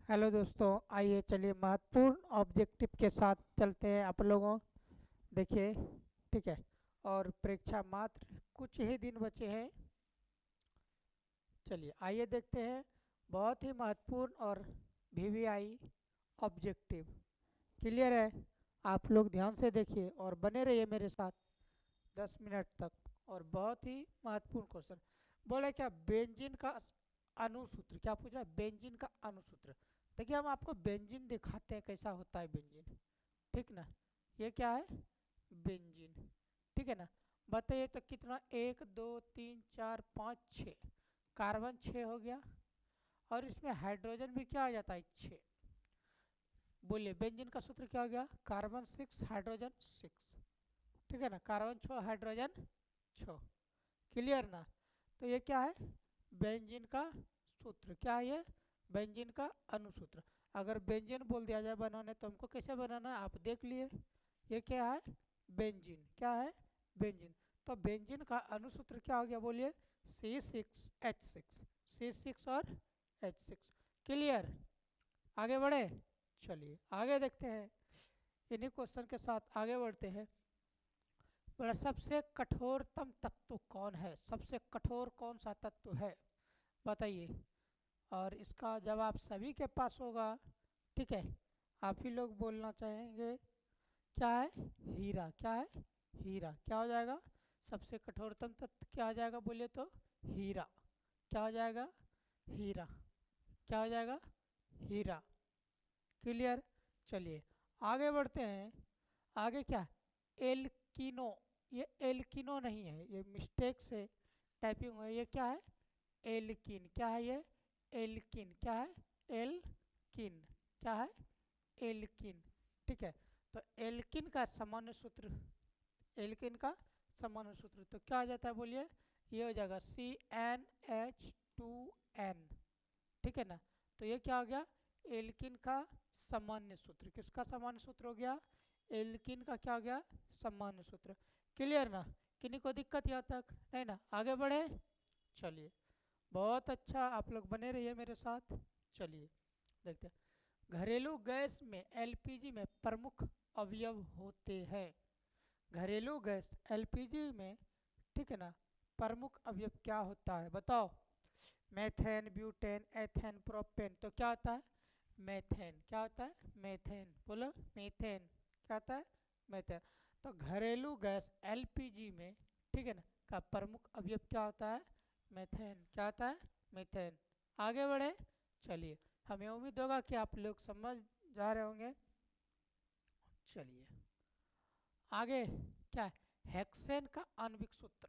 Hello दोस्तों, आइए चलिए महत्वपूर्ण ऑब्जेक्टिव के साथ चलते हैं आप लोगों। देखिए, ठीक है। और परीक्षा मात्र कुछ ही दिन बचे हैं। चलिए आइए देखते हैं। बहुत ही महत्वपूर्ण और वीवीआई ऑब्जेक्टिव क्लियर है। आप लोग ध्यान से देखिए और बने रहिए मेरे साथ 10 मिनट तक। और बहुत ही महत्वपूर्ण क्वेश्चन बोले क्या, बेंजीन का अणुसूत्र क्या पूछ रहा है, बेंजीन का अणुसूत्र। देखिए हम आपको बेंजीन दिखाते हैं कैसा होता है बेंजीन, ठीक ना। ये क्या है, बेंजीन, ठीक है ना। बताइए तो कितना, 1 2 3 4 5 6, कार्बन 6 हो गया। और इसमें हाइड्रोजन भी क्या आ जाता है, 6। बोलिए बेंजीन का सूत्र क्या हो गया, कार्बन 6 हाइड्रोजन 6, ठीक है ना। कार्बन 6 हाइड्रोजन 6, क्लियर ना। तो ये क्या है, बेंजीन का सूत्र। क्या है ये, बेंजीन का अणुसूत्र। अगर बेंजीन बोल दिया जाए बनाने तो हमको कैसे बनाना है आप देख लिए। ये क्या है, बेंजीन। क्या है, बेंजीन। तो बेंजीन का अणुसूत्र क्या हो गया, बोलिए C6H6, C6 और H6, क्लियर। आगे बढ़े, चलिए आगे देखते हैं। इन्हीं क्वेश्चन के साथ आगे बढ़ते हैं। बड़ा सबसे कठोरतम तत्व कौन है, सबसे कठोर कौन सा तत्व है, बताइए। और इसका जवाब सभी के पास होगा, ठीक है। आप ही लोग बोलना चाहेंगे। क्या है, हीरा। क्या है, हीरा। क्या हो जाएगा, सबसे कठोरतम तत्व क्या हो जाएगा, बोलिए तो हीरा। क्या हो जाएगा, हीरा। क्या हो जाएगा, हीरा, क्लियर। चलिए आगे बढ़ते हैं। आगे क्या, एल्किनो। ये एल्किनो नहीं है, ये मिस्टेक से टाइपिंग हुआ है। ये क्या है, एल्किन। क्या है ये, एल्किन। क्या है, एल्किन। क्या है, एल्किन, ठीक है। तो एल्किन का सामान्य सूत्र, एल्किन का सामान्य सूत्र तो क्या आ जाता है, बोलिए। ये हो जाएगा CnH2n, ठीक है ना। तो ये क्या हो गया, एल्किन का सामान्य सूत्र। किसका सामान्य सूत्र हो गया, एल्किन का क्या हो गया, सामान्य सूत्र, क्लियर ना। किन्हीं को दिक्कत यहाँ तक नहीं ना, आगे बढ़े। चलिए बहुत अच्छा, आप लोग बने रहिए मेरे साथ। चलिए देखते हैं। घरेलू गैस में एलपीजी में प्रमुख अवयव होते हैं। घरेलू गैस एलपीजी में, ठीक है ना, प्रमुख अवयव क्या होता है बताओ। Methane, butane, ethane, propane. तो क्या होता है, मेथेन। क्या होता है, मेथेन, बोलो मेथेन। क्या होता है, मेथेन। तो घरेलू गैस एलपीजी में, ठीक है ना, का प्रमुख अवयव क्या होता है, मेथेन। क्या होता है, मेथेन। आगे बढ़े, चलिए हमें उम्मीद होगा कि आप लोग समझ जा रहे होंगे। चलिए आगे क्या है, हेक्सेन का आणविक सूत्र,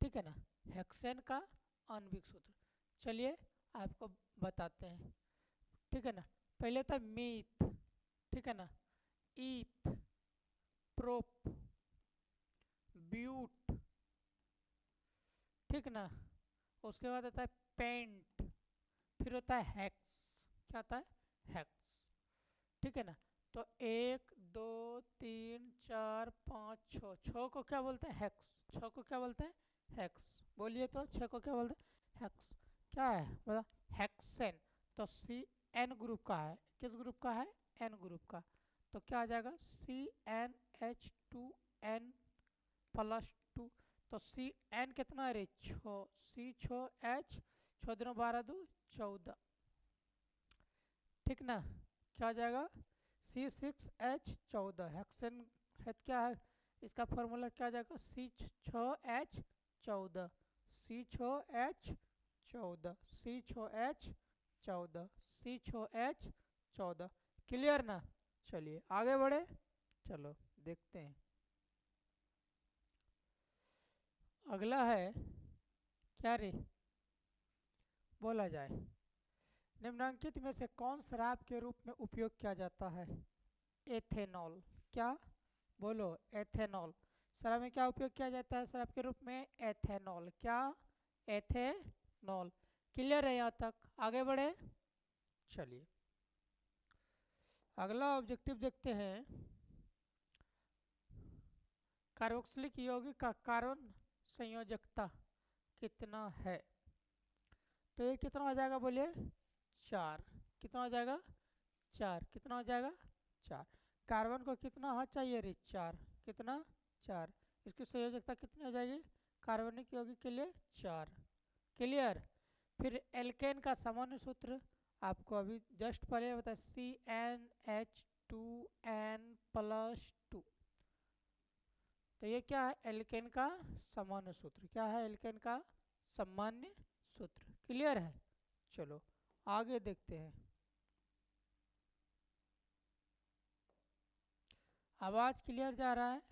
ठीक है ना। हेक्सेन का आणविक सूत्र, चलिए आपको बताते हैं, ठीक है ना। पहले था मीथ, ठीक है ना, ईथ, प्रोप, ब्यूट, ठीक ना। उसके बाद आता है पेंट, फिर होता है हेक्स। क्या होता है, हेक्स, ठीक है ना। तो 1 2 3 4 5 6, छः को क्या बोलते हैं, हेक्स। छः को क्या बोलते हैं, हेक्स। बोलिए तो छः को क्या बोलते हैं, हेक्स। क्या है बता, हेक्सेन। तो CN ग्रुप का है, किस ग्रुप का है, N ग्रुप का। तो क्या आ जाएगा, CnH2n+2। तो CN कितना है रे, 6, C6H, 6 × 2 = 12, 14, ठीक ना। क्या आ जाएगा, C6H14 हेक्सेन है। क्या है इसका फॉर्मूला, क्या आ जाएगा, C6H14, C6H14, C6H14, C6H14, clear ना। चलिए आगे बढ़े, चलो देखते हैं। अगला है, क्या रे, बोला जाए, निम्नलिखित में से कौन शराब के रूप में उपयोग किया जाता है, एथेनॉल। क्या, बोलो, एथेनॉल। शराब में क्या उपयोग किया जाता है शराब के रूप में, एथेनॉल। क्या, एथेनॉल, क्लियर है यहाँ तक, आगे बढ़े। चलिए अगला ऑब्जेक्टिव देखते हैं। कार्बोक्सिलिक यौगिक का कार्बन संयोजकता कितना है। तो ये कितना हो जाएगा, बोलिए 4, कितना हो जाएगा 4, कितना हो जाएगा 4। कार्बन को कितना हाथ चाहिए रे 4, कितना 4। इसकी संयोजकता कितनी हो जाएगी कार्बनिक यौगिक के लिए 4। क्लियर। फिर एल्केन का सामान्य सूत्र आपको अभी जस्ट पहले बताया CnH2n+2। तो ये क्या है एल्केन का सामान्य सूत्र, क्या है एल्केन का सामान्य सूत्र। क्लियर है। चलो आगे देखते हैं। आवाज क्लियर जा रहा है।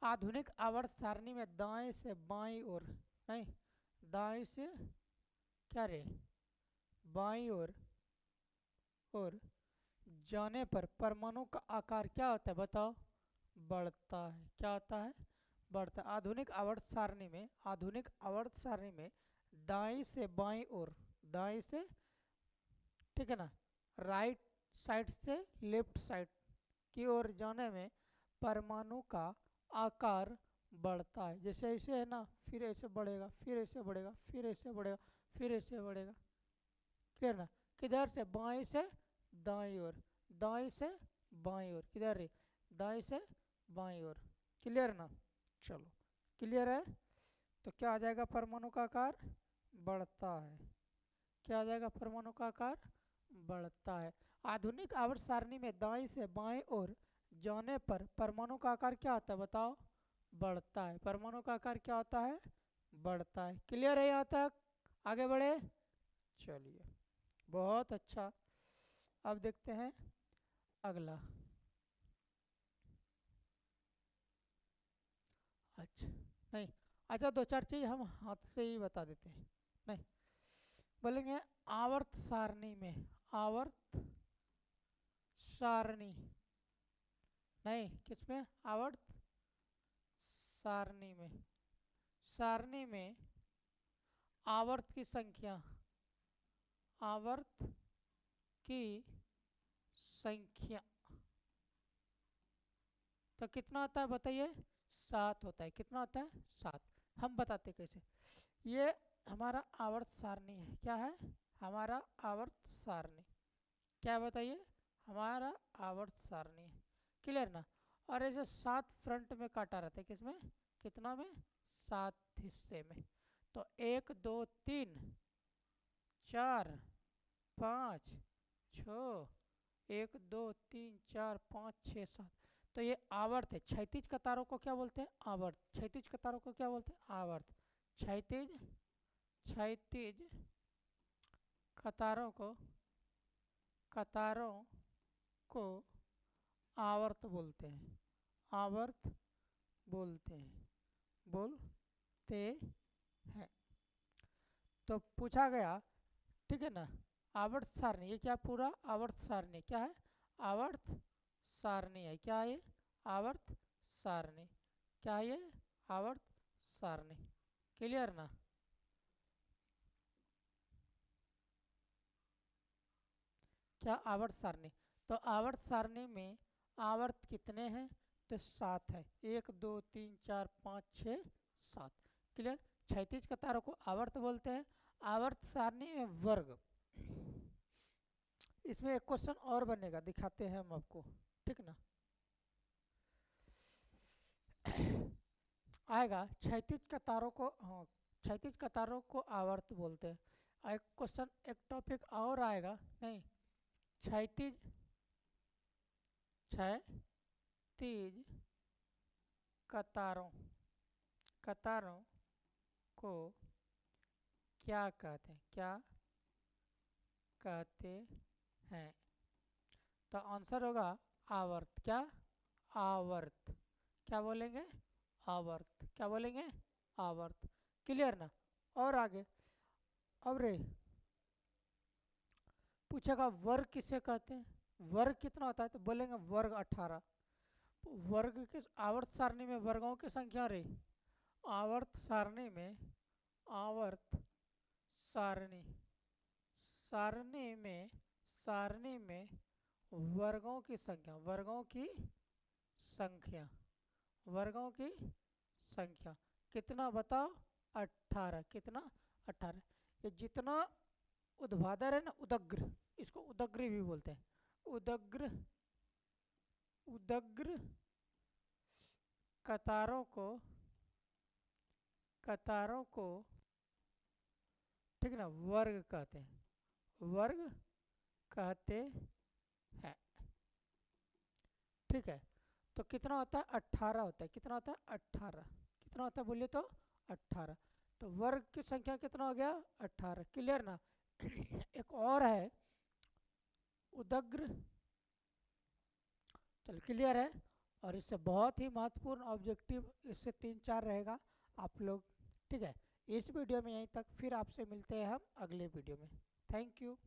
आधुनिक आवर्त सारणी में दाएं से बाईं ओर, नहीं दाएं से क्या रे बाईं ओर और जाने पर परमाणु का आकार क्या होता है बताओ, बढ़ता है। क्या होता है बढ़ता है। आधुनिक आवर्त सारणी में, आधुनिक आवर्त सारणी में दाएं से बाईं ओर, दाएं से ठीक है ना, राइट साइड से लेफ्ट साइड की ओर जाने में परमाणु का आकार बढ़ता है। जैसे ऐसे है ना, फिर ऐसे बढ़ेगा, फिर ऐसे बढ़ेगा, फिर ऐसे बढ़ेगा, फिर ऐसे बढ़ेगा। क्लियर ना। किधर से बाएं से दाईं ओर, दाएं से बाईं ओर, किधर है दाएं से बाईं ओर। क्लियर ना। चलो क्लियर है। तो क्या आ जाएगा परमाणु का आकार बढ़ता है। क्या आ जाएगा परमाणु का आकार बढ़ता है। आधुनिक आवर्त सारणी में दाएं से बाएं ओर जाने पर परमाणु का आकार क्या होता है बताओ, बढ़ता है। परमाणु का आकार क्या होता है बढ़ता है। क्लियर है यहाँ तक, आगे बढ़े। चलिए बहुत अच्छा। अब देखते हैं अगला। अच्छा नहीं, अच्छा दो चार चीज हम हाथ से ही बता देते हैं। नहीं बोलेंगे आवर्त सारणी में, आवर्त सारणी नहीं किसमें आवर्त सारणी में, सारणी में आवर्त की संख्या, आवर्त की संख्या तो कितना होता है बताइए 7 होता है। कितना होता है 7। हम बताते कैसे। ये हमारा आवर्त सारणी है। क्या है हमारा आवर्त सारणी, क्या बताइए हमारा आवर्त सारणी है। क्लियर ना। और ऐसे 7 फ्रंट में काटा रहता है, किसमें कितना में 7 हिस्से में। तो 1 2 3 4 5 6, 1 2 3 4 5 6 7। तो ये आवर्त है। क्षैतिज कतारों को क्या बोलते हैं आवर्त, क्षैतिज कतारों को क्या बोलते हैं आवर्त। क्षैतिज, क्षैतिज कतारों को, कतारों को आवर्त बोलते हैं, आवर्त बोलते हैं, बोलते हैं। तो पूछा गया ठीक है ना, आवर्त सारणी, ये क्या पूरा आवर्त सारणी क्या है आवर्त सारणी है। क्या है आवर्त सारणी, क्या है ये आवर्त सारणी। क्लियर ना। क्या आवर्त सारणी, तो आवर्त सारणी में आवर्त कितने हैं तो 7 है। 1 2 3 4 5 6 7। क्लियर। क्षैतिज कतारों को आवर्त बोलते हैं। आवर्त सारणी में वर्ग, इसमें एक क्वेश्चन और बनेगा, दिखाते हैं हम आपको ठीक ना। आएगा क्षैतिज कतारों को, हाँ क्षैतिज कतारों को आवर्त बोलते हैं। एक क्वेश्चन एक टॉपिक और आएगा, नहीं क्षैतिज, क्षैतिज कतारों, कतारों को क्या कहते हैं, क्या कहते हैं। तो आंसर होगा आवर्त। क्या आवर्त, क्या बोलेंगे आवर्त, क्या बोलेंगे आवर्त। क्लियर ना। और आगे अब रे पूछेगा वर्ग किसे कहते हैं, वर्ग कितना होता है तो बोलेंगे वर्ग 18। वर्ग के आवर्त सारणी में वर्गों की संख्या रे, आवर्त सारणी में, आवर्त सारणी, सारणी में, सारणी में वर्गों की संख्या, वर्गों की संख्या, वर्गों की संख्या कितना बताओ 18। कितना 18। ये जितना उद्वादर है ना, उदग्र, इसको उदग्र भी बोलते हैं। उदग्र, उदग्र कतारों को, कतारों को, ठीक है ना, वर्ग कहते हैं, वर्ग कहते हैं। ठीक है, तो कितना होता है, 18 होता है। कितना होता है, 18। कितना होता है बोलिए तो, 18। तो वर्ग की संख्या कितना हो गया, 18। क्लियर ना। एक और है उदग्र, चलो क्लियर है। और इससे बहुत ही महत्वपूर्ण ऑब्जेक्टिव इससे 3-4 रहेगा आप लोग। ठीक है, इस वीडियो में यहीं तक, फिर आपसे मिलते हैं हम अगले वीडियो में। Thank you.